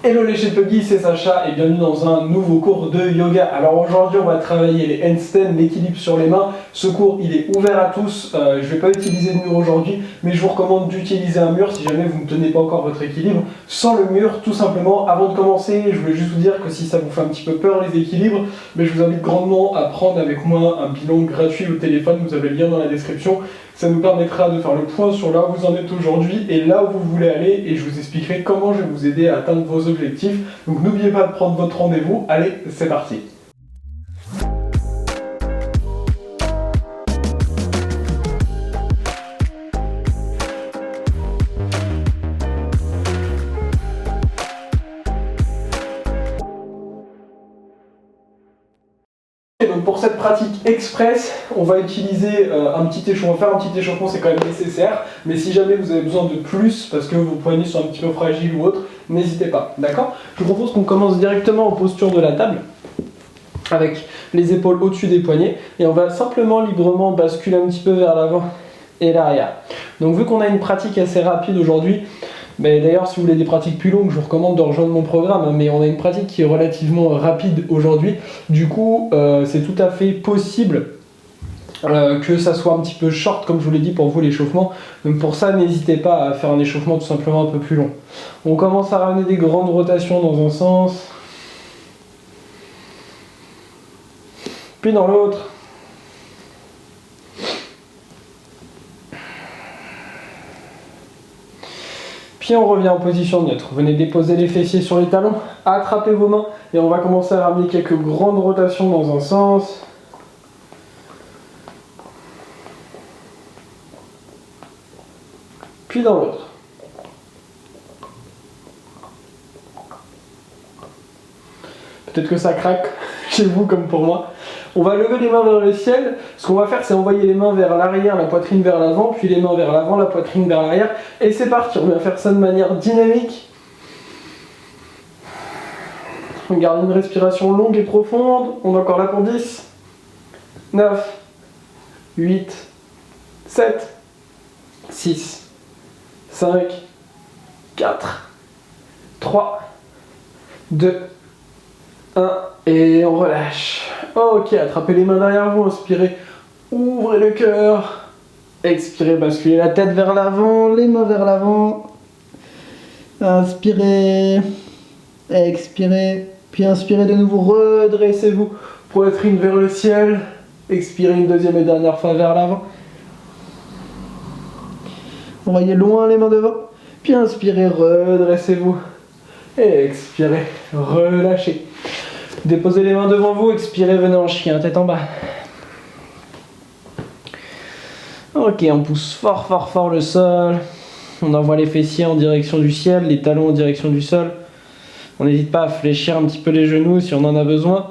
Hello les Puggy, c'est Sacha et bienvenue dans un nouveau cours de yoga. Alors aujourd'hui on va travailler les handstands, l'équilibre sur les mains. Ce cours il est ouvert à tous, je ne vais pas utiliser de mur aujourd'hui, mais je vous recommande d'utiliser un mur si jamais vous ne tenez pas encore votre équilibre. Sans le mur, tout simplement, avant de commencer, je voulais juste vous dire que si ça vous fait un petit peu peur les équilibres, mais je vous invite grandement à prendre avec moi un bilan gratuit au téléphone, vous avez le lien dans la description. Ça nous permettra de faire le point sur là où vous en êtes aujourd'hui et là où vous voulez aller, et je vous expliquerai comment je vais vous aider à atteindre vos objectifs. Donc n'oubliez pas de prendre votre rendez-vous. Allez, c'est parti. Donc pour cette pratique express, on va utiliser un petit échauffement. On va faire un petit échauffement, c'est quand même nécessaire. Mais si jamais vous avez besoin de plus, parce que vos poignets sont un petit peu fragiles ou autre, n'hésitez pas, d'accord? Je vous propose qu'on commence directement en posture de la table, avec les épaules au-dessus des poignets. Et on va simplement librement basculer un petit peu vers l'avant et l'arrière. Donc vu qu'on a une pratique assez rapide aujourd'hui, d'ailleurs, si vous voulez des pratiques plus longues, je vous recommande de rejoindre mon programme, mais on a une pratique qui est relativement rapide aujourd'hui. Du coup, c'est tout à fait possible que ça soit un petit peu short, comme je vous l'ai dit, pour vous l'échauffement. Donc pour ça, n'hésitez pas à faire un échauffement tout simplement un peu plus long. On commence à ramener des grandes rotations dans un sens, puis dans l'autre. Puis on revient en position neutre. Venez déposer les fessiers sur les talons, attrapez vos mains et on va commencer à ramener quelques grandes rotations dans un sens. Puis dans l'autre. Peut-être que ça craque chez vous comme pour moi. On va lever les mains vers le ciel. Ce qu'on va faire, c'est envoyer les mains vers l'arrière, la poitrine vers l'avant, puis les mains vers l'avant, la poitrine vers l'arrière. Et c'est parti, on va faire ça de manière dynamique. On garde une respiration longue et profonde. On est encore là pour 10, 9, 8, 7, 6, 5, 4, 3, 2, 1, et on relâche. Ok, attrapez les mains derrière vous, inspirez, ouvrez le cœur, expirez, basculez la tête vers l'avant, les mains vers l'avant, inspirez, expirez, puis inspirez de nouveau, redressez-vous, poitrine vers le ciel, expirez une deuxième et dernière fois vers l'avant, envoyez loin les mains devant, puis inspirez, redressez-vous, et expirez, relâchez. Déposez les mains devant vous, expirez, venez en chien, tête en bas. Ok, on pousse fort, fort, fort le sol. On envoie les fessiers en direction du ciel, les talons en direction du sol. On n'hésite pas à fléchir un petit peu les genoux si on en a besoin.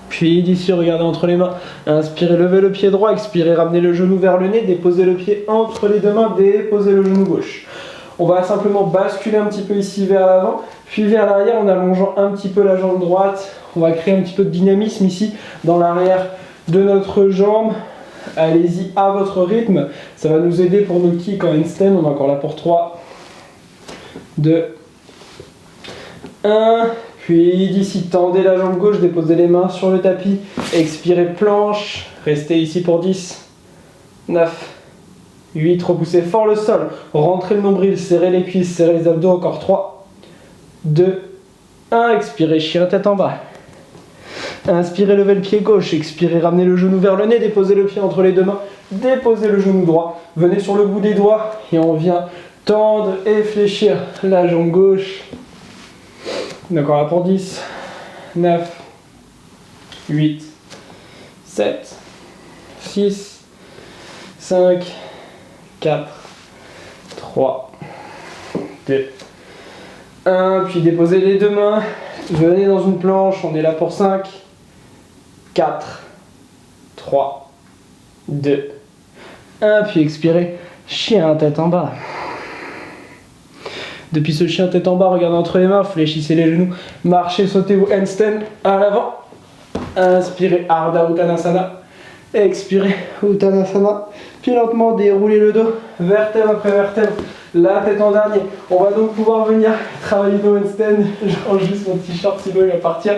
Puis d'ici, regardez entre les mains. Inspirez, levez le pied droit, expirez, ramenez le genou vers le nez, déposez le pied entre les deux mains, déposez le genou gauche. On va simplement basculer un petit peu ici vers l'avant, puis vers l'arrière en allongeant un petit peu la jambe droite. On va créer un petit peu de dynamisme ici dans l'arrière de notre jambe. Allez-y à votre rythme. Ça va nous aider pour nos kicks en handstand. On est encore là pour 3, 2, 1. Puis d'ici, tendez la jambe gauche, déposez les mains sur le tapis. Expirez, planche. Restez ici pour 10, 9, 8, repoussez fort le sol, rentrez le nombril, serrez les cuisses, serrez les abdos, encore 3, 2, 1, expirez, chien tête en bas. Inspirez, levez le pied gauche, expirez, ramenez le genou vers le nez, déposez le pied entre les deux mains, déposez le genou droit, venez sur le bout des doigts et on vient tendre et fléchir la jambe gauche. D'accord là pour 10, 9, 8, 7, 6, 5, 4, 3, 2, 1, puis déposez les deux mains, venez dans une planche, on est là pour 5, 4, 3, 2, 1, puis expirez, chien tête en bas. Depuis ce chien tête en bas, regardez entre les mains, fléchissez les genoux, marchez, sautez ou handstand à l'avant. Inspirez, Ardha Uttanasana. Expirez, Uttanasana. Puis lentement, déroulez le dos, vertèbre après vertèbre. la tête en dernier. On va donc pouvoir venir travailler nos handstands. Je range juste mon t-shirt, sinon il va partir.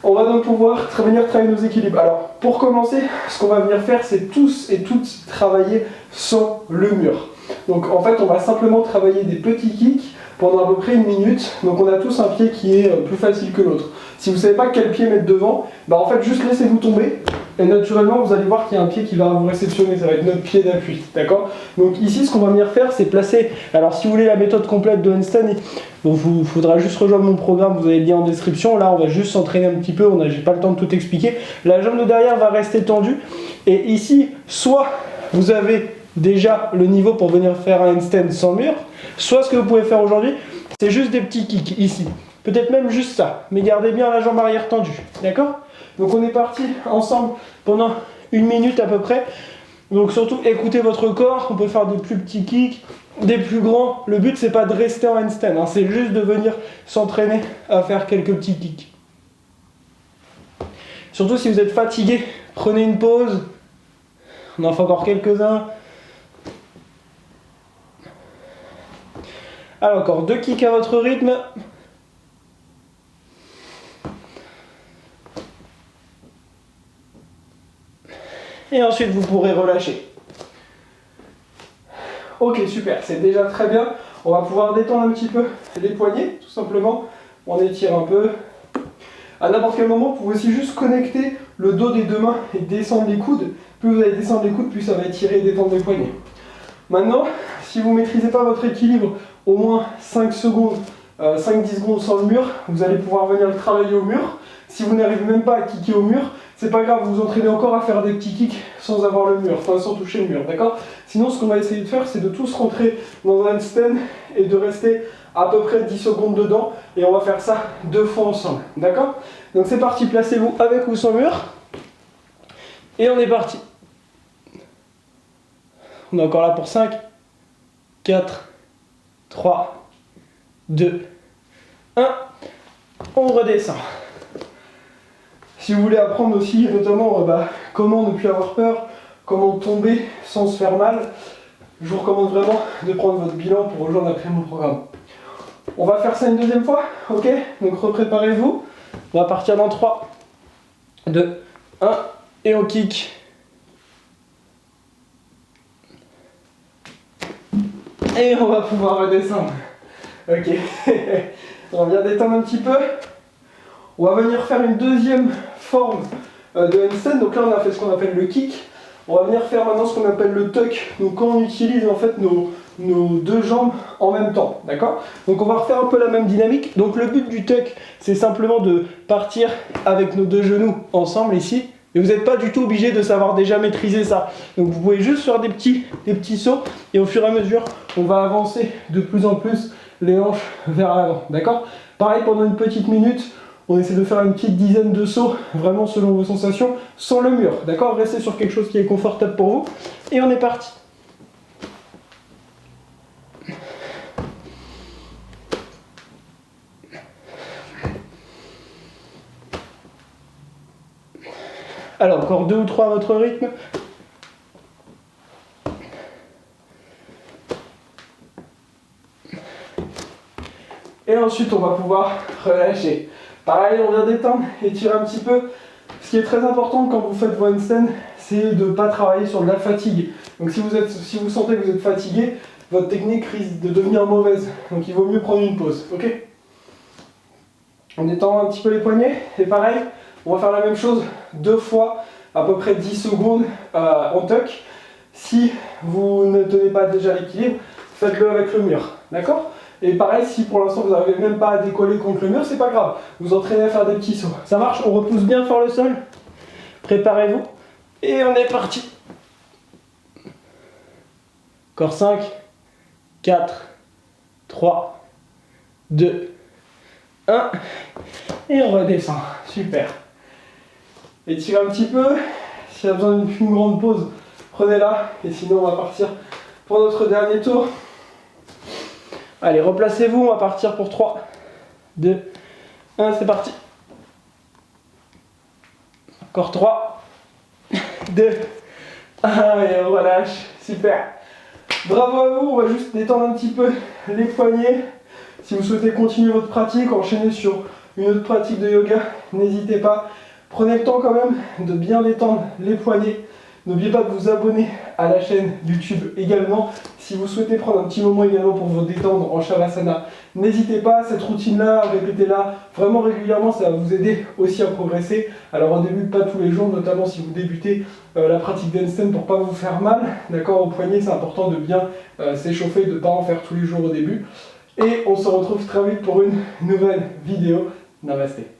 On va donc pouvoir venir travailler nos équilibres. Alors, pour commencer, ce qu'on va venir faire, c'est tous et toutes travailler sans le mur. Donc, en fait, on va simplement travailler des petits kicks pendant à peu près 1 minute. Donc, on a tous un pied qui est plus facile que l'autre. Si vous ne savez pas quel pied mettre devant, bah en fait, juste laissez-vous tomber. Et naturellement, vous allez voir qu'il y a un pied qui va vous réceptionner. Ça va être notre pied d'appui. D'accord? Donc, ici, ce qu'on va venir faire, c'est placer. Alors, si vous voulez la méthode complète de handstand, il faudra juste rejoindre mon programme, vous avez le lien en description. Là, on va juste s'entraîner un petit peu, j'ai pas le temps de tout expliquer. La jambe de derrière va rester tendue. Et ici, soit vous avez déjà le niveau pour venir faire un handstand sans mur, soit ce que vous pouvez faire aujourd'hui, c'est juste des petits kicks ici. Peut-être même juste ça, mais gardez bien la jambe arrière tendue. D'accord? Donc on est parti ensemble pendant 1 minute à peu près. Donc surtout, écoutez votre corps. On peut faire des plus petits kicks, des plus grands. Le but, c'est pas de rester en handstand, hein, c'est juste de venir s'entraîner à faire quelques petits kicks. Surtout si vous êtes fatigué, prenez une pause. On en fait encore quelques-uns. Alors encore 2 kicks à votre rythme. Et ensuite, vous pourrez relâcher. Ok, super, c'est déjà très bien. On va pouvoir détendre un petit peu les poignets, tout simplement. On étire un peu. À n'importe quel moment, vous pouvez aussi juste connecter le dos des 2 mains et descendre les coudes. Plus vous allez descendre les coudes, plus ça va étirer et détendre les poignets. Maintenant, si vous ne maîtrisez pas votre équilibre, au moins 5 secondes, 5-10 secondes sans le mur, vous allez pouvoir venir le travailler au mur. Si vous n'arrivez même pas à kicker au mur, c'est pas grave, vous vous entraînez encore à faire des petits kicks sans avoir le mur, enfin sans toucher le mur, d'accord? Sinon, ce qu'on va essayer de faire, c'est de tous rentrer dans un handstand et de rester à peu près 10 secondes dedans, et on va faire ça 2 fois ensemble, d'accord? Donc c'est parti, placez-vous avec ou sans mur, et on est parti. On est encore là pour 5, 4, 3, 2, 1, on redescend. Si vous voulez apprendre aussi, notamment comment ne plus avoir peur, comment tomber sans se faire mal, je vous recommande vraiment de prendre votre bilan pour rejoindre après mon programme. On va faire ça une deuxième fois, ok? Donc repréparez-vous. On va partir dans 3, 2, 1, et on kick. Et on va pouvoir redescendre. Ok. On vient détendre un petit peu. On va venir faire une deuxième forme de handstand. Donc là, on a fait ce qu'on appelle le kick. On va venir faire maintenant ce qu'on appelle le tuck. Donc quand on utilise en fait nos 2 jambes en même temps. D'accord? Donc on va refaire un peu la même dynamique. Donc le but du tuck, c'est simplement de partir avec nos 2 genoux ensemble ici. Et vous n'êtes pas du tout obligé de savoir déjà maîtriser ça. Donc vous pouvez juste faire des petits sauts. Et au fur et à mesure, on va avancer de plus en plus les hanches vers l'avant. D'accord? Pareil, pendant une petite minute, on essaie de faire une petite dizaine de sauts, vraiment selon vos sensations, sans le mur. D'accord? Restez sur quelque chose qui est confortable pour vous. Et on est parti. Alors, encore 2 ou 3 à votre rythme. Et ensuite, on va pouvoir relâcher. Pareil, on vient détendre, étirer un petit peu. Ce qui est très important quand vous faites vos handstands, c'est de ne pas travailler sur de la fatigue. Donc si vous sentez que vous êtes fatigué, votre technique risque de devenir mauvaise. Donc il vaut mieux prendre une pause, ok? On détend un petit peu les poignets. Et pareil, on va faire la même chose 2 fois, à peu près 10 secondes en tuck. Si vous ne tenez pas déjà l'équilibre, faites-le avec le mur, d'accord? Et pareil, si pour l'instant vous n'arrivez même pas à décoller contre le mur, c'est pas grave. Vous entraînez à faire des petits sauts. Ça marche? On repousse bien fort le sol. Préparez-vous. Et on est parti. Encore 5, 4, 3, 2, 1. Et on redescend. Super. Étirez un petit peu. S'il y a besoin d'une plus grande pause, prenez-la. Et sinon, on va partir pour notre dernier tour. Allez, replacez-vous. On va partir pour 3, 2, 1. C'est parti. Encore 3, 2, 1. Et on relâche. Super. Bravo à vous, on va juste détendre un petit peu les poignets. Si vous souhaitez continuer votre pratique, enchaîner sur une autre pratique de yoga, n'hésitez pas. Prenez le temps quand même de bien détendre les poignets. N'oubliez pas de vous abonner à la chaîne YouTube également. Si vous souhaitez prendre un petit moment également pour vous détendre en Shavasana, n'hésitez pas. Cette routine-là, répétez-la vraiment régulièrement, ça va vous aider aussi à progresser. Alors au début, pas tous les jours, notamment si vous débutez la pratique d'handstand pour pas vous faire mal. D'accord, au poignet, c'est important de bien s'échauffer, de ne pas en faire tous les jours au début. Et on se retrouve très vite pour une nouvelle vidéo. Namasté.